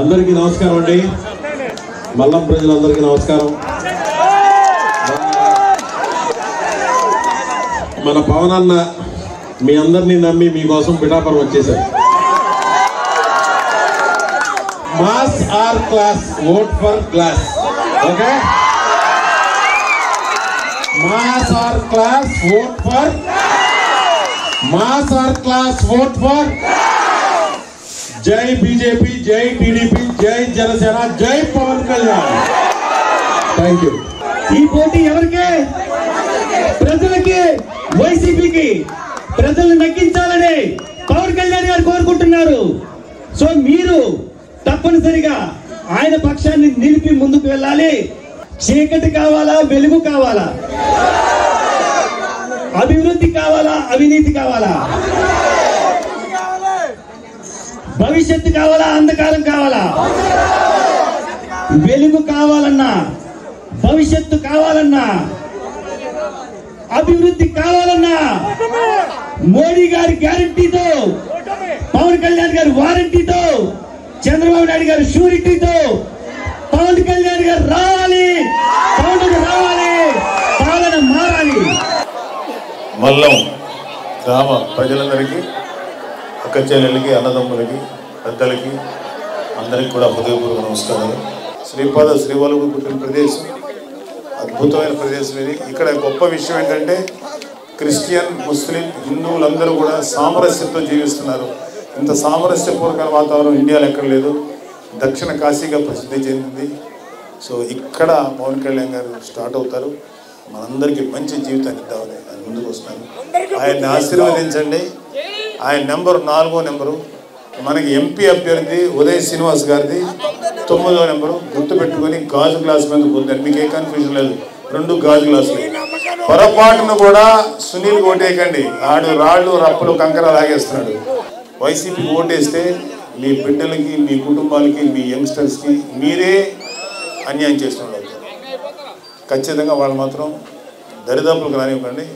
అందరికీ నమస్కారం అండి. మల్లం ప్రజలందరికీ నమస్కారం. మన పవన్ అన్న మీ అందరినీ నమ్మి మీకోసం పిఠాపురం వచ్చేసారు. Mass or class, vote for class. Okay, mass or class, vote for mass or class, vote for జై బీజేపీ, జై టీడీపీ, జై జనసేన, జై పవన్ కళ్యాణ్. Thank you. ఈ పోటీ ఎవరికి? ప్రజలకి, వైసీపీకి. ప్రజలను నగ్గించాలని పవన్ కళ్యాణ్ గారు కోరుకుంటున్నారు. సో మీరు తప్పనిసరిగా ఆయన పక్షాన్ని నిలిపి ముందుకు వెళ్ళాలి. చీకటి కావాలా, వెలుగు కావాలా? అభివృద్ధి కావాలా, అవినీతి కావాలా? భవిష్యత్తు కావాలా, అంధకారం కావాలా? వెలుగు కావాలన్నా, భవిష్యత్తు కావాలన్నా, అభివృద్ధి కావాలన్నా మోడీ గారి గ్యారంటీతో, పవన్ కళ్యాణ్ గారి వారంటీతో, చంద్రబాబు నాయుడు గారి షూరిటీతో పవన్ కళ్యాణ్ గారు రావాలి. పవన్ రావాలి, పాలన మారాలి. మల్లం గ్రామ ప్రజలందరికీ, అక్క చెల్లెలకి, అన్నదమ్ములకి, పెద్దలకి అందరికీ కూడా హృదయపూర్వక నమస్కారాలు. శ్రీపాద శ్రీవల్లుభ పుట్టిన ప్రదేశం, అద్భుతమైన ప్రదేశం ఇది. ఇక్కడ గొప్ప విషయం ఏంటంటే క్రిస్టియన్, ముస్లిం, హిందువులందరూ కూడా సామరస్యంతో జీవిస్తున్నారు. ఇంత సామరస్యపూర్వక వాతావరణం ఇండియాలో ఎక్కడ లేదు. దక్షిణ కాశీగా ప్రసిద్ధి చెందింది. సో ఇక్కడ పవన్ కళ్యాణ్ గారు స్టార్ట్ అవుతారు. మనందరికీ మంచి జీవితాన్ని ఇద్దామని ఆయన ముందుకు వస్తున్నారు. ఆయన్ని ఆశీర్వదించండి. ఆయన నెంబరు 4వ నెంబరు. మనకి ఎంపీ అభ్యర్థి ఉదయ్ శ్రీనివాస్ గారిది 9వ నెంబరు. గుర్తుపెట్టుకొని గాజు గ్లాస్ మీద పొందండి. మీకు ఏ కన్ఫ్యూజన్ లేదు. 2 గాజు గ్లాసులు. పొరపాటును కూడా సునీల్ ఓటేయకండి. ఆడు రాళ్ళు, రప్పలు, కంకర లాగేస్తున్నాడు. వైసీపీకి ఓటేస్తే మీ బిడ్డలకి, మీ కుటుంబాలకి, మీ యంగ్స్టర్స్కి మీరే అన్యాయం చేస్తున్నారు. ఖచ్చితంగా వాళ్ళు మాత్రం దరిదాపులకు రానివ్వకండి.